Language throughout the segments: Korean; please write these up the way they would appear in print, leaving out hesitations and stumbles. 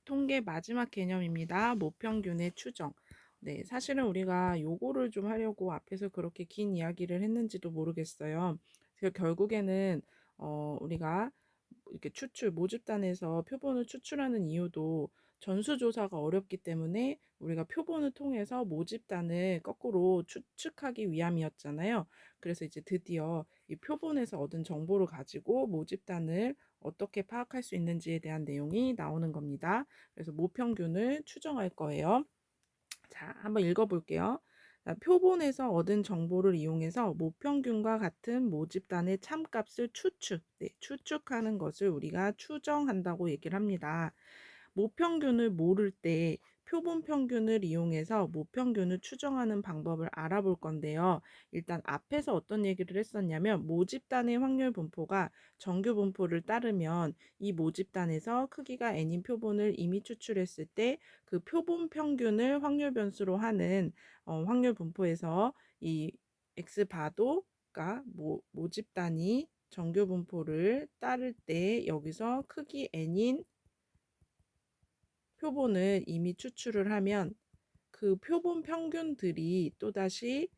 통계 마지막 개념입니다. 모평균의 추정. 네, 사실은 우리가 요거를 좀 하려고 앞에서 그렇게 긴 이야기를 했는지도 모르겠어요. 그래서 결국에는 우리가 이렇게 모집단에서 표본을 추출하는 이유도 전수조사가 어렵기 때문에 우리가 표본을 통해서 모집단을 거꾸로 추측하기 위함이었잖아요. 그래서 이제 드디어 이 표본에서 얻은 정보를 가지고 모집단을 어떻게 파악할 수 있는지에 대한 내용이 나오는 겁니다. 그래서 모평균을 추정할 거예요. 자, 한번 읽어볼게요. 자, 표본에서 얻은 정보를 이용해서 모평균과 같은 모집단의 참값을 추측하는 것을 우리가 추정한다고 얘기를 합니다. 모평균을 모를 때 표본 평균을 이용해서 모평균을 추정하는 방법을 알아볼 건데요. 일단 앞에서 어떤 얘기를 했었냐면 모집단의 확률 분포가 정규 분포를 따르면 이 모집단에서 크기가 n인 표본을 이미 추출했을 때 그 표본 평균을 확률 변수로 하는 확률 분포에서 이 x바도가 모집단이 정규 분포를 따를 때 여기서 크기 n인 표본을 이미 추출을 하면 그 표본 평균들이 또다시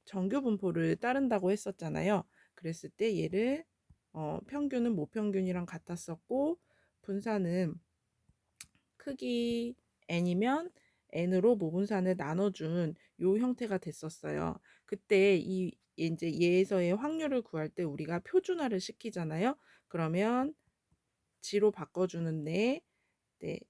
정규 분포를 따른다고 했었잖아요. 그랬을 때 얘를 평균은 모평균이랑 같았었고 분산은 크기 n이면 n으로 모분산을 나눠준 요 형태가 됐었어요. 그때 이제 얘에서의 확률을 구할 때 우리가 표준화를 시키잖아요. 그러면 G로 바꿔주는데 네,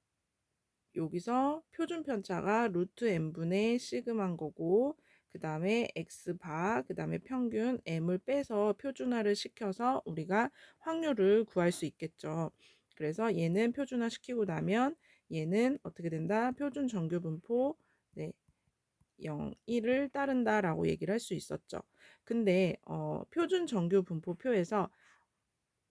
여기서 표준 편차가 루트 n분의 시그마인 거고 그 다음에 x바 그 다음에 평균 m을 빼서 표준화를 시켜서 우리가 확률을 구할 수 있겠죠. 그래서 얘는 표준화 시키고 나면 얘는 어떻게 된다? 표준 정규 분포 네, 0, 1을 따른다라고 얘기를 할 수 있었죠. 근데 표준 정규 분포표에서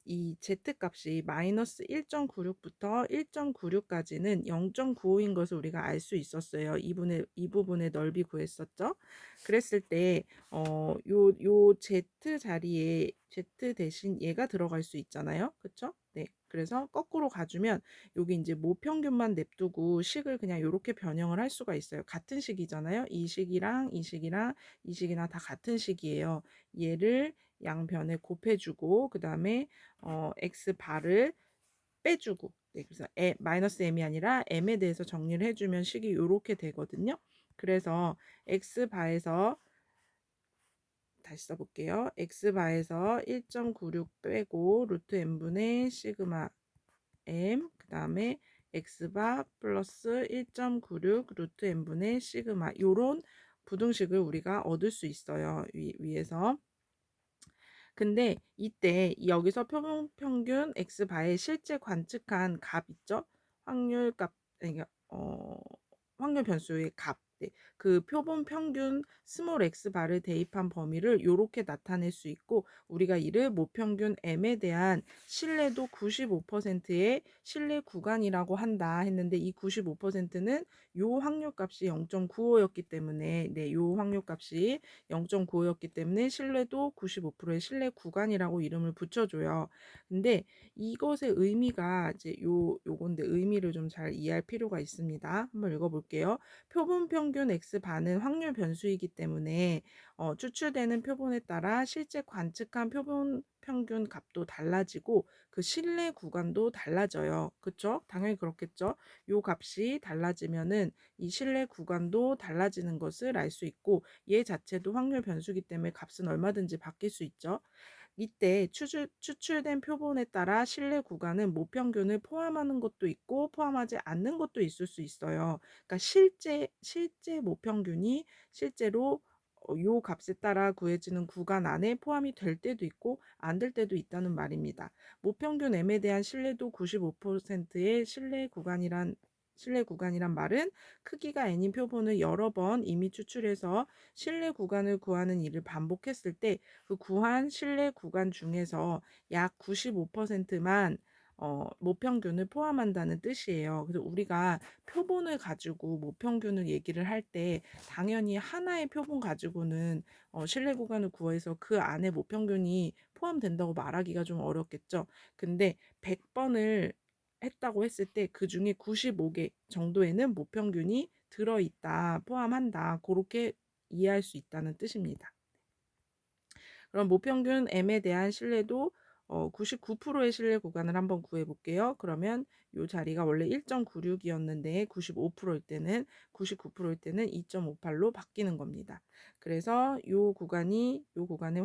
이 z값이 마이너스 1.96부터 1.96까지는 0.95인 것을 우리가 알 수 있었어요. 이 부분의 넓이 구했었죠. 그랬을 때, 요 z 자리에 z 대신 얘가 들어갈 수 있잖아요. 그쵸? 네. 그래서 거꾸로 가주면 여기 이제 모평균만 냅두고 식을 그냥 이렇게 변형을 할 수가 있어요. 같은 식이잖아요. 이 식이랑 이 식이랑 이 식이랑 다 같은 식이에요. 얘를 양변에 곱해주고 그 다음에 x 바를 빼주고 네, 그래서 마이너스 m이 아니라 m에 대해서 정리를 해주면 식이 이렇게 되거든요. 그래서 x 바에서 다시 써볼게요. x 바에서 1.96 빼고 루트 n분의 시그마 m 그 다음에 x바 플러스 1.96 루트 n분의 시그마 요런 부등식을 우리가 얻을 수 있어요. 위에서. 근데 이때 여기서 표본 평균 x바의 실제 관측한 값 있죠? 확률값, 그러니까 확률 변수의 값. 네. 그 표본 평균 스몰 x바를 대입한 범위를 이렇게 나타낼 수 있고 우리가 이를 모평균 m에 대한 신뢰도 95%의 신뢰 구간이라고 한다 했는데 이 95%는 요 확률값이 0.95였기 때문에 네, 요 확률값이 0.95였기 때문에 신뢰도 95%의 신뢰 구간이라고 이름을 붙여줘요. 근데 이것의 의미가 이제 요건데 의미를 좀 잘 이해할 필요가 있습니다. 한번 읽어볼게요. 표본 평균 x반은 확률 변수이기 때문에 추출되는 표본에 따라 실제 관측한 표본 평균 값도 달라지고 그 신뢰 구간도 달라져요. 그쵸? 당연히 그렇겠죠. 요 값이 달라지면은 이 신뢰 구간도 달라지는 것을 알 수 있고 얘 자체도 확률 변수기 때문에 값은 얼마든지 바뀔 수 있죠. 이때 추출된 표본에 따라 신뢰 구간은 모평균을 포함하는 것도 있고 포함하지 않는 것도 있을 수 있어요. 그러니까 실제 모평균이 실제로 요 값에 따라 구해지는 구간 안에 포함이 될 때도 있고 안 될 때도 있다는 말입니다. 모평균 m에 대한 신뢰도 95%의 신뢰 구간이란 말은 크기가 n인 표본을 여러 번 이미 추출해서 신뢰 구간을 구하는 일을 반복했을 때 그 구한 신뢰 구간 중에서 약 95%만 모평균을 포함한다는 뜻이에요. 그래서 우리가 표본을 가지고 모평균을 얘기를 할 때 당연히 하나의 표본 가지고는 신뢰 구간을 구해서 그 안에 모평균이 포함된다고 말하기가 좀 어렵겠죠. 근데 100번을 했다고 했을 때 그 중에 95개 정도에는 모평균이 들어있다, 포함한다. 그렇게 이해할 수 있다는 뜻입니다. 그럼 모평균 M에 대한 신뢰도 99%의 신뢰 구간을 한번 구해 볼게요. 그러면 이 자리가 원래 1.96이었는데 95%일 때는 99%일 때는 2.58로 바뀌는 겁니다. 그래서 요 구간의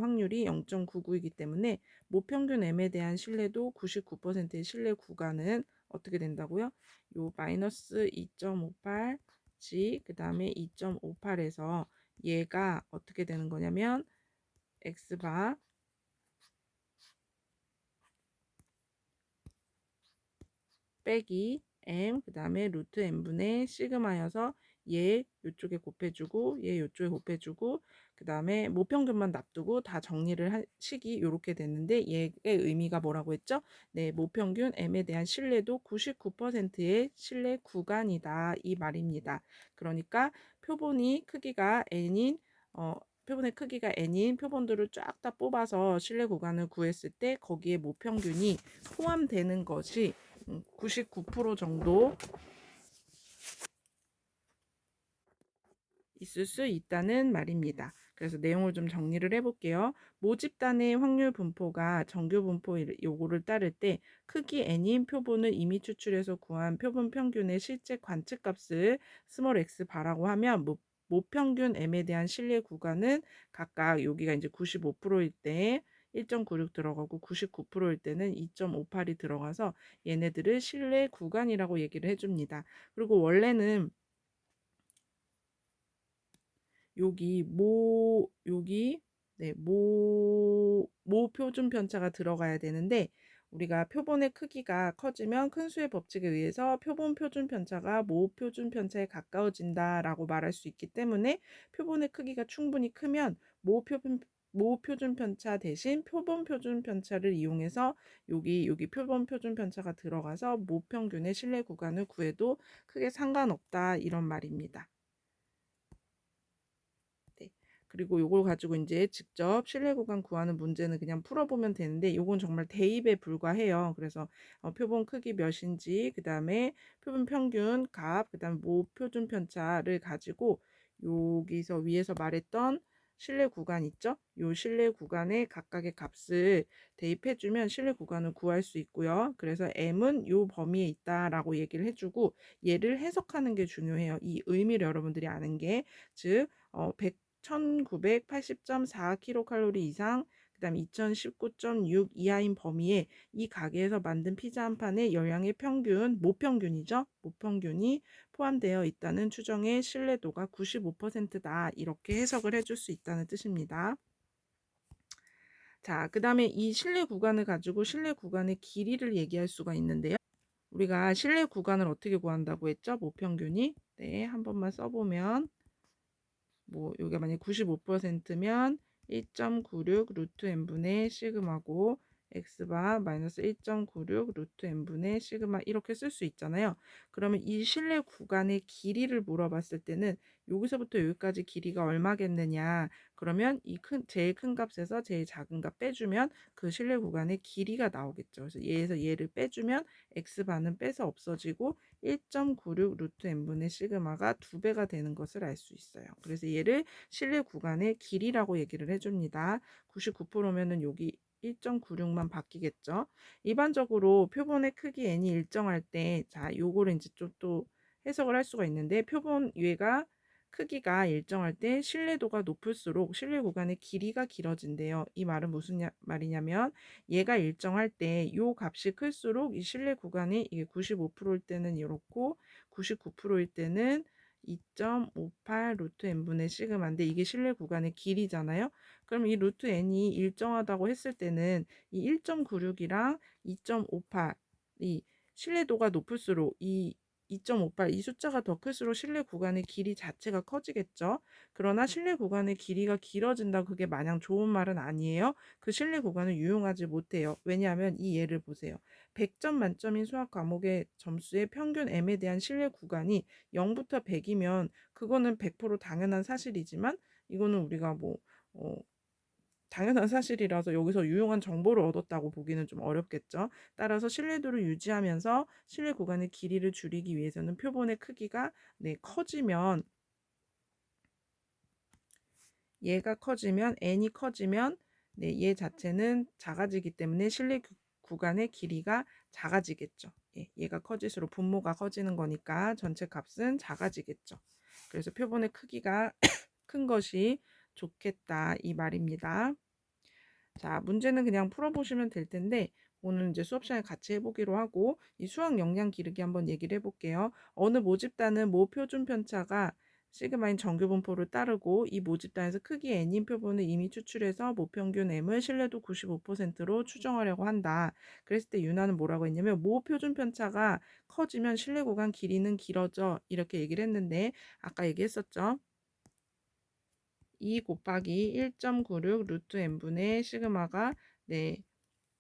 확률이 0.99이기 때문에 모평균 M에 대한 신뢰도 99%의 신뢰 구간은 어떻게 된다고요? 요 마이너스 2.58 G 그다음에 2.58에서 얘가 어떻게 되는 거냐면 x바 빼기 m 그 다음에 루트 m분의 시그마여서 얘 요쪽에 곱해주고 얘 요쪽에 곱해주고 그 다음에 모평균만 놔두고 다 정리를 하시기 이렇게 됐는데 얘의 의미가 뭐라고 했죠? 네, 모평균 m에 대한 신뢰도 99%의 신뢰 구간이다 이 말입니다. 그러니까 표본이 크기가 n인 표본의 크기가 n인 표본들을 쫙 다 뽑아서 신뢰 구간을 구했을 때 거기에 모평균이 포함되는 것이 99% 정도 있을 수 있다는 말입니다. 그래서 내용을 좀 정리를 해볼게요. 모집단의 확률 분포가 정규 분포 요구를 따를 때 크기 n인 표본을 이미 추출해서 구한 표본 평균의 실제 관측값을 스몰 x 바라고 하면 모평균 m에 대한 신뢰 구간은 각각 여기가 이제 95%일 때 1.96 들어가고 99%일 때는 2.58이 들어가서 얘네들을 신뢰 구간이라고 얘기를 해줍니다. 그리고 원래는 여기 네, 모 표준 편차가 들어가야 되는데 우리가 표본의 크기가 커지면 큰 수의 법칙에 의해서 표본 표준 편차가 모 표준 편차에 가까워진다라고 말할 수 있기 때문에 표본의 크기가 충분히 크면 모 표준 편차 대신 표본 표준 편차를 이용해서 여기 표본 표준 편차가 들어가서 모평균의 신뢰 구간을 구해도 크게 상관없다 이런 말입니다. 네. 그리고 요걸 가지고 이제 직접 신뢰 구간 구하는 문제는 그냥 풀어보면 되는데 요건 정말 대입에 불과해요. 그래서 표본 크기 몇인지 그다음에 표본 평균 값 그다음에 모 표준 편차를 가지고 여기서 위에서 말했던 신뢰 구간 있죠? 요 신뢰 구간의 각각의 값을 대입해주면 신뢰 구간을 구할 수 있고요. 그래서 M은 요 범위에 있다라고 얘기를 해주고 얘를 해석하는 게 중요해요. 이 의미를 여러분들이 아는 게 즉 1980.4kcal 이상 그 다음 2019.6 이하인 범위에 이 가게에서 만든 피자 한 판의 열량의 평균, 모평균이죠. 모평균이 포함되어 있다는 추정의 신뢰도가 95%다. 이렇게 해석을 해줄 수 있다는 뜻입니다. 자, 그 다음에 이 신뢰 구간을 가지고 신뢰 구간의 길이를 얘기할 수가 있는데요. 우리가 신뢰 구간을 어떻게 구한다고 했죠? 모평균이. 네, 한 번만 써보면 뭐 여기가 만약 95%면 1.96 루트 n분의 시그마고 x바 마이너스 1.96 루트 n분의 시그마 이렇게 쓸 수 있잖아요. 그러면 이 실내 구간의 길이를 물어봤을 때는 여기서부터 여기까지 길이가 얼마겠느냐. 그러면 제일 큰 값에서 제일 작은 값 빼주면 그 실내 구간의 길이가 나오겠죠. 그래서 얘에서 얘를 빼주면 x바는 빼서 없어지고 1.96 루트 n분의 시그마가 2배가 되는 것을 알 수 있어요. 그래서 얘를 실내 구간의 길이라고 얘기를 해줍니다. 99%면은 여기 1.96만 바뀌겠죠. 일반적으로 표본의 크기 n이 일정할 때, 자, 요거를 이제 좀 또 해석을 할 수가 있는데, 표본 위가 크기가 일정할 때 신뢰도가 높을수록 신뢰 구간의 길이가 길어진대요. 이 말은 무슨 말이냐면 얘가 일정할 때 요 값이 클수록 이 신뢰 구간이 이게 95%일 때는 이렇고 99%일 때는 2.58 루트 n분의 시그마인데 이게 신뢰 구간의 길이잖아요. 그럼 이 루트 n이 일정하다고 했을 때는 이 1.96이랑 2.58이 신뢰도가 높을수록 이 2.58, 이 숫자가 더 클수록 실내 구간의 길이 자체가 커지겠죠. 그러나 실내 구간의 길이가 길어진다 그게 마냥 좋은 말은 아니에요. 그 실내 구간을 유용하지 못해요. 왜냐하면 이 예를 보세요. 100점 만점인 수학 과목의 점수의 평균 M에 대한 실내 구간이 0부터 100이면 그거는 100% 당연한 사실이지만 이거는 우리가 뭐 당연한 사실이라서 여기서 유용한 정보를 얻었다고 보기는 좀 어렵겠죠. 따라서 신뢰도를 유지하면서 신뢰 구간의 길이를 줄이기 위해서는 표본의 크기가 커지면, 얘가 커지면 n이 커지면 얘 자체는 작아지기 때문에 실내 구간의 길이가 작아지겠죠. 얘가 커질수록 분모가 커지는 거니까 전체 값은 작아지겠죠. 그래서 표본의 크기가 큰 것이 좋겠다 이 말입니다. 자, 문제는 그냥 풀어보시면 될 텐데 오늘 이제 수업 시간에 같이 해보기로 하고 이 수학 역량 기르기 한번 얘기를 해볼게요. 어느 모집단은 모 표준 편차가 시그마인 정규 분포를 따르고 이 모집단에서 크기 n인 표본을 이미 추출해서 모평균 m을 신뢰도 95%로 추정하려고 한다. 그랬을 때 윤하는 뭐라고 했냐면 모 표준 편차가 커지면 신뢰 구간 길이는 길어져 이렇게 얘기를 했는데 아까 얘기했었죠. 2 곱하기 1.96 루트 n분의 시그마가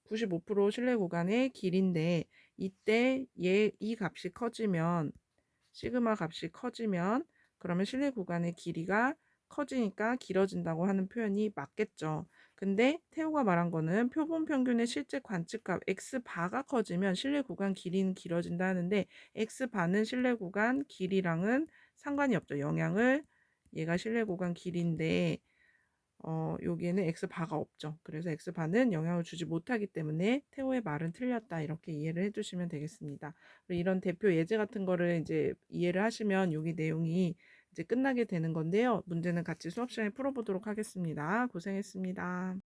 95% 신뢰 구간의 길인데 이때 이 값이 커지면 시그마 값이 커지면 그러면 신뢰 구간의 길이가 커지니까 길어진다고 하는 표현이 맞겠죠. 근데 태호가 말한 거는 표본 평균의 실제 관측값 x바가 커지면 신뢰 구간 길이는 길어진다 하는데 x바는 신뢰 구간 길이랑은 상관이 없죠. 영향을 얘가 신뢰 구간 길인데 여기에는 x바가 없죠. 그래서 x바는 영향을 주지 못하기 때문에 태호의 말은 틀렸다. 이렇게 이해를 해주시면 되겠습니다. 이런 대표 예제 같은 거를 이제 이해를 하시면 여기 내용이 이제 끝나게 되는 건데요. 문제는 같이 수업 시간에 풀어보도록 하겠습니다. 고생했습니다.